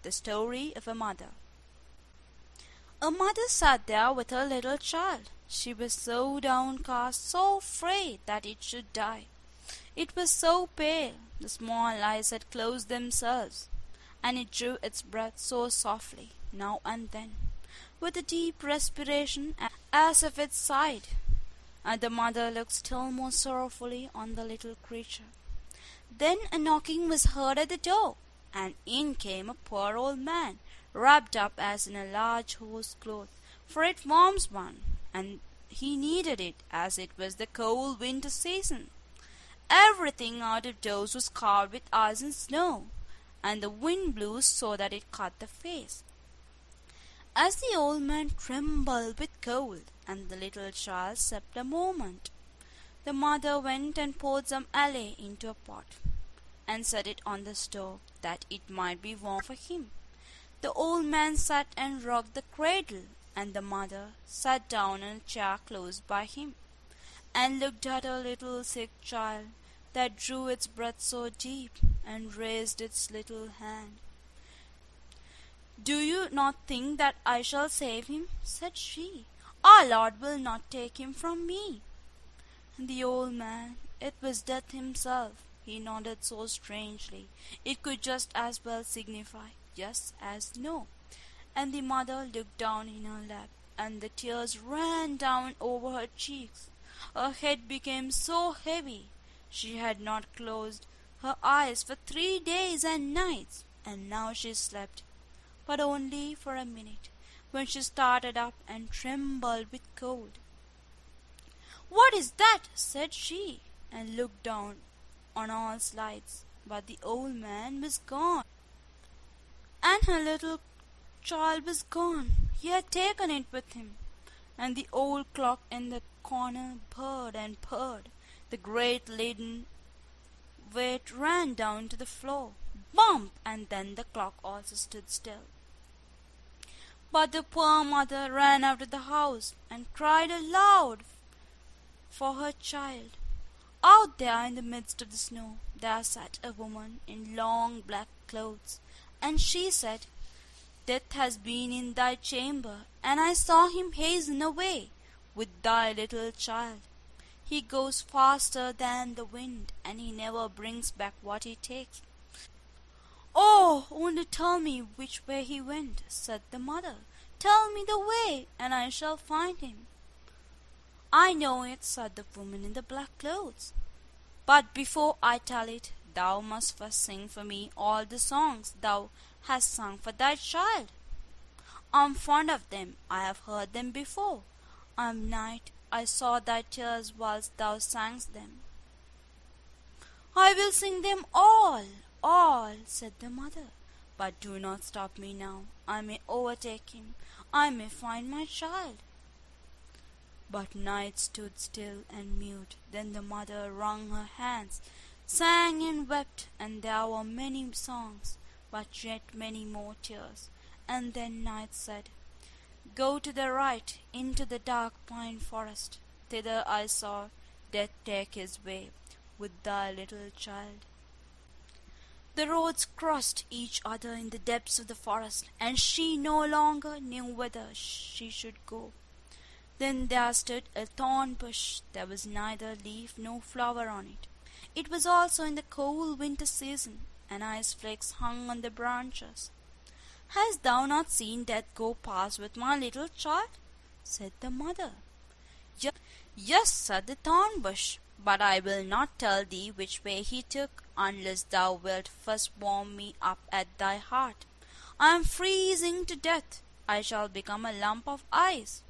The Story of a Mother. A mother sat there with her little child. She was so downcast, so afraid that it should die. It was so pale, the small eyes had closed themselves, and it drew its breath so softly, now and then, with a deep respiration as if it sighed. And the mother looked still more sorrowfully on the little creature. Then a knocking was heard at the door, and in came a poor old man, wrapped up as in a large horse cloth, for it warms one, and he needed it, as it was the cold winter season. Everything out of doors was covered with ice and snow, and the wind blew so that it cut the face. As the old man trembled with cold, and the little child slept a moment, the mother went and poured some ale into a pot, and set it on the stove, that it might be warm for him. The old man sat and rocked the cradle, and the mother sat down in a chair close by him, and looked at her little sick child, that drew its breath so deep, and raised its little hand. "Do you not think that I shall save him?" said she. "Our Lord will not take him from me." And the old man, it was Death himself. He nodded so strangely, it could just as well signify yes as no. And the mother looked down in her lap, and the tears ran down over her cheeks. Her head became so heavy. She had not closed her eyes for 3 days and nights, and now she slept, but only for a minute, when she started up and trembled with cold. "What is that?" said she, and looked down on all sides, but the old man was gone, and her little child was gone. He had taken it with him, and the old clock in the corner purred and purred. The great leaden weight ran down to the floor. Bump! And then the clock also stood still. But the poor mother ran out of the house and cried aloud for her child. Out there in the midst of the snow there sat a woman in long black clothes, and she said, "Death has been in thy chamber, and I saw him hasten away with thy little child. He goes faster than the wind, and he never brings back what he takes." "Oh, only tell me which way he went," said the mother. "Tell me the way, and I shall find him." "I know it," said the woman in the black clothes. "But before I tell it, thou must first sing for me all the songs thou hast sung for thy child. I am fond of them, I have heard them before. Night I saw thy tears whilst thou sangst them." "I will sing them all, said the mother. "But do not stop me now. I may overtake him. I may find my child." But night stood still and mute. Then the mother wrung her hands, sang and wept, and there were many songs, but yet many more tears. And then night said, "Go to the right, into the dark pine forest. Thither I saw Death take his way, with thy little child." The roads crossed each other in the depths of the forest, and she no longer knew whither she should go. Then there stood a thorn bush. There was neither leaf nor flower on it. It was also in the cold winter season, and ice flakes hung on the branches. "Hast thou not seen Death go past with my little child?" said the mother. Yes, said the thorn bush, "but I will not tell thee which way he took, unless thou wilt first warm me up at thy heart. I am freezing to death. I shall become a lump of ice."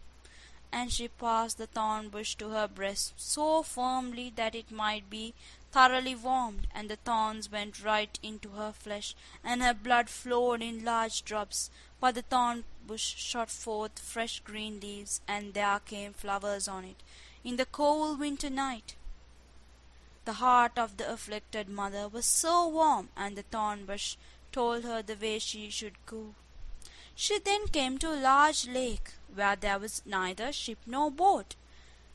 And she passed the thorn bush to her breast so firmly that it might be thoroughly warmed, and the thorns went right into her flesh, and her blood flowed in large drops. But the thorn bush shot forth fresh green leaves, and there came flowers on it in the cold winter night. The heart of the afflicted mother was so warm, and the thorn bush told her the way she should go. She then came to a large lake, where there was neither ship nor boat.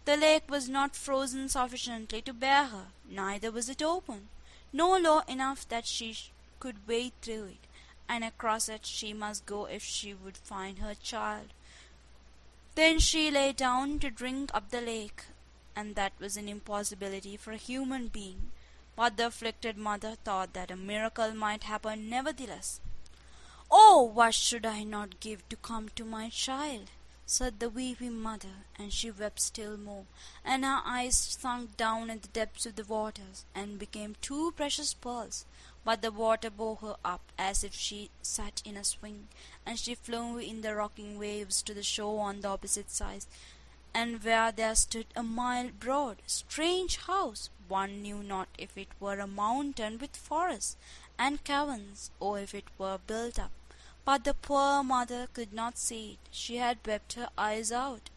The lake was not frozen sufficiently to bear her, neither was it open, nor low enough that she could wade through it, and across it she must go if she would find her child. Then she lay down to drink up the lake, and that was an impossibility for a human being, but the afflicted mother thought that a miracle might happen nevertheless. "Oh, what should I not give to come to my child?" said the weeping mother, and she wept still more, and her eyes sunk down in the depths of the waters, and became two precious pearls. But the water bore her up as if she sat in a swing, and she flew in the rocking waves to the shore on the opposite side, and where there stood a mile broad, strange house. One knew not if it were a mountain with forests and caverns, or if it were built up. But the poor mother could not see it. She had wept her eyes out.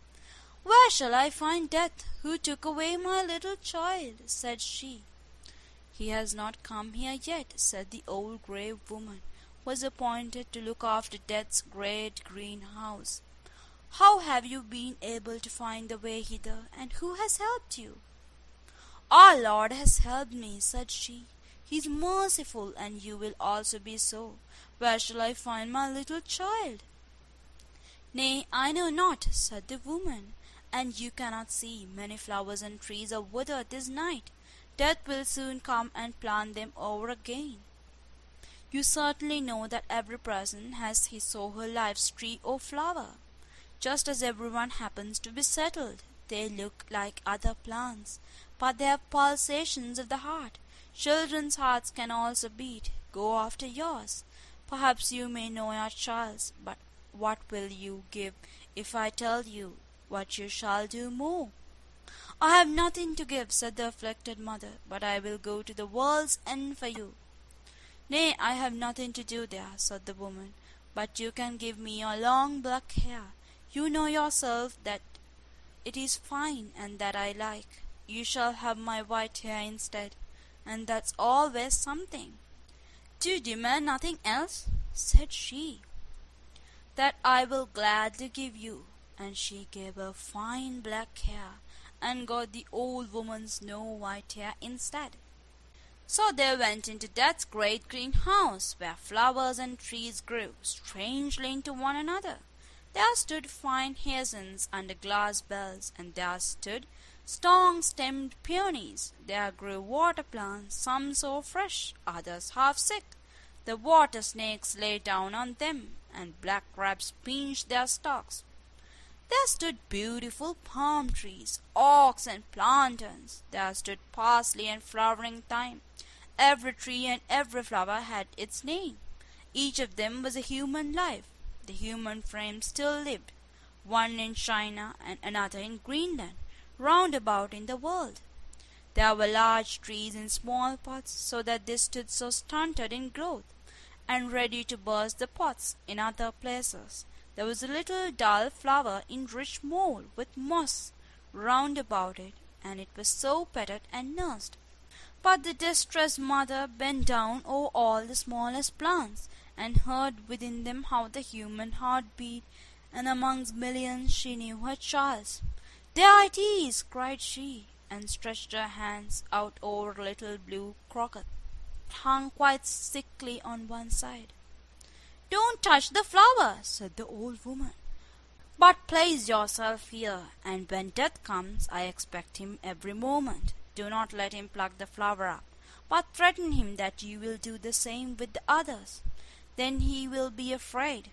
"Where shall I find Death, who took away my little child?" said she. "He has not come here yet," said the old grave woman, who was appointed to look after Death's great green house. "How have you been able to find the way hither, and who has helped you?" "Our Lord has helped me," said she. "He is merciful, and you will also be so. Where shall I find my little child?" "Nay, I know not," said the woman, "and you cannot see. Many flowers and trees are withered this night. Death will soon come and plant them over again. You certainly know that every person has his or her life's tree or flower. Just as everyone happens to be settled, they look like other plants, but they have pulsations of the heart. Children's hearts can also beat. Go after yours. Perhaps you may know your child's, but what will you give if I tell you what you shall do more?" "I have nothing to give," said the afflicted mother, "but I will go to the world's end for you." "Nay, I have nothing to do there," said the woman, "but you can give me your long black hair. You know yourself that it is fine and that I like. You shall have my white hair instead, and that's always something." "Do you demand nothing else?" said she. "That I will gladly give you." And she gave her fine black hair, and got the old woman's snow white hair instead. So they went into Death's great green house, where flowers and trees grew strangely into one another. There stood fine hyacinths under glass bells, and there stood strong-stemmed peonies. There grew water plants, some so fresh, others half sick. The water snakes lay down on them, and black crabs pinched their stalks. There stood beautiful palm trees, oaks and plantains. There stood parsley and flowering thyme. Every tree and every flower had its name. Each of them was a human life. The human frame still lived, one in China and another in Greenland, round about in the world. There were large trees in small pots, so that they stood so stunted in growth, and ready to burst the pots in other places. There was a little dull flower in rich mould, with moss round about it, and it was so petted and nursed. But the distressed mother bent down over all the smallest plants, and heard within them how the human heart beat, and amongst millions she knew her child's. "There it is!" cried she, and stretched her hands out over a little blue croquet, hung quite sickly on one side. "Don't touch the flower," said the old woman, "but place yourself here, and when Death comes, I expect him every moment. Do not let him pluck the flower up, but threaten him that you will do the same with the others. Then he will be afraid.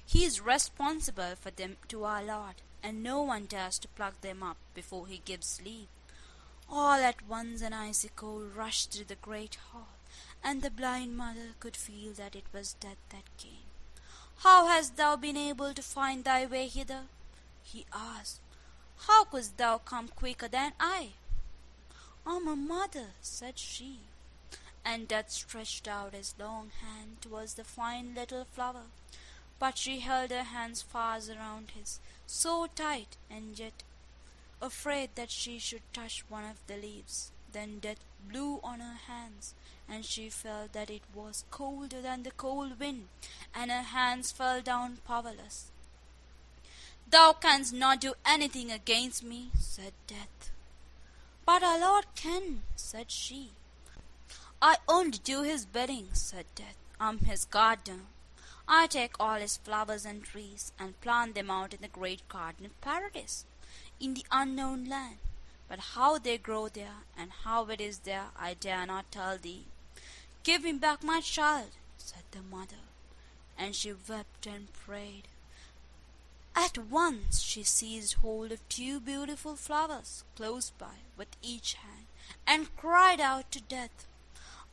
He is responsible for them to our Lord, and no one dares to pluck them up before he gives leave." All at once an icy cold rushed through the great hall, and the blind mother could feel that it was Death that came. "How hast thou been able to find thy way hither?" he asked. "How couldst thou come quicker than I?" "I am a mother," said she, and Death stretched out his long hand towards the fine little flower, but she held her hands fast around his, so tight, and yet afraid that she should touch one of the leaves. Then Death blew on her hands, and she felt that it was colder than the cold wind, and her hands fell down powerless. "Thou canst not do anything against me," said Death. "But our Lord can," said she. "I only do his bidding," said Death. I'm his gardener. I take all his flowers and trees and plant them out in the great garden of paradise, in the unknown land. But how they grow there, and how it is there, I dare not tell thee. Give me back my child, said the mother, and she wept and prayed. At once she seized hold of two beautiful flowers close by with each hand, and cried out to Death,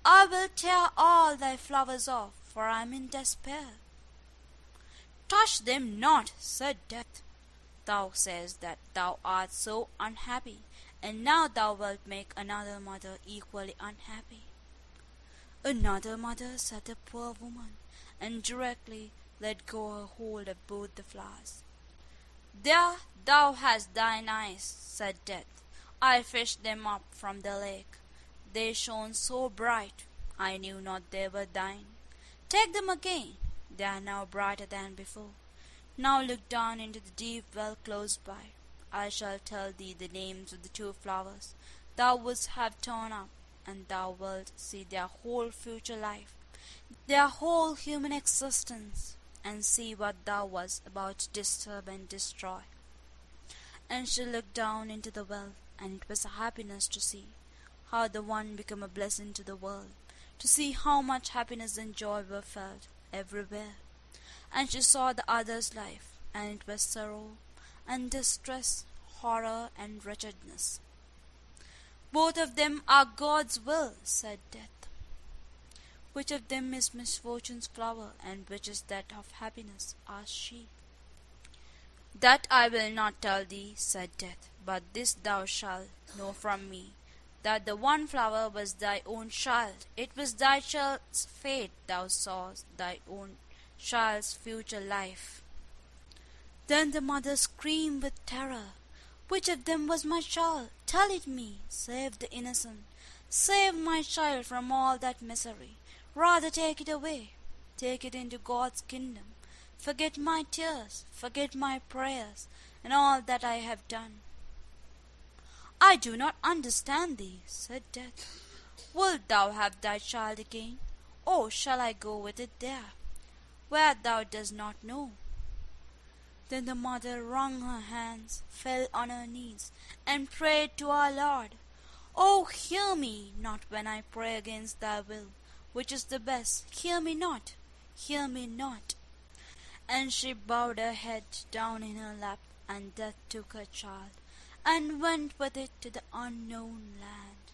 I will tear all thy flowers off, for I am in despair. Touch them not, said Death. Thou sayest that thou art so unhappy, and now thou wilt make another mother equally unhappy. Another mother, said the poor woman, and directly let go her hold of both the flowers. There thou hast thine eyes, said Death. I fished them up from the lake. They shone so bright, I knew not they were thine. Take them again, they are now brighter than before. Now look down into the deep well close by. I shall tell thee the names of the two flowers thou wouldst have torn up, and thou wilt see their whole future life, their whole human existence, and see what thou wast about to disturb and destroy. And she looked down into the well, and it was a happiness to see how the one became a blessing to the world, to see how much happiness and joy were felt everywhere. And she saw the other's life, and it was sorrow and distress, horror and wretchedness. Both of them are God's will, said Death. Which of them is misfortune's flower, and which is that of happiness? asked she. That I will not tell thee, said Death, but this thou shalt know from me, that the one flower was thy own child. It was thy child's fate thou sawest, thy own child's future life. Then the mother screamed with terror. Which of them was my child? Tell it me. Save the innocent. Save my child from all that misery. Rather take it away. Take it into God's kingdom. Forget my tears. Forget my prayers, and all that I have done. I do not understand thee, said Death. Wilt thou have thy child again, or shall I go with it there, where thou dost not know? Then the mother wrung her hands, fell on her knees, and prayed to our Lord. Oh, hear me not when I pray against thy will, which is the best. Hear me not, hear me not. And she bowed her head down in her lap, and Death took her child, and went with it to the unknown land.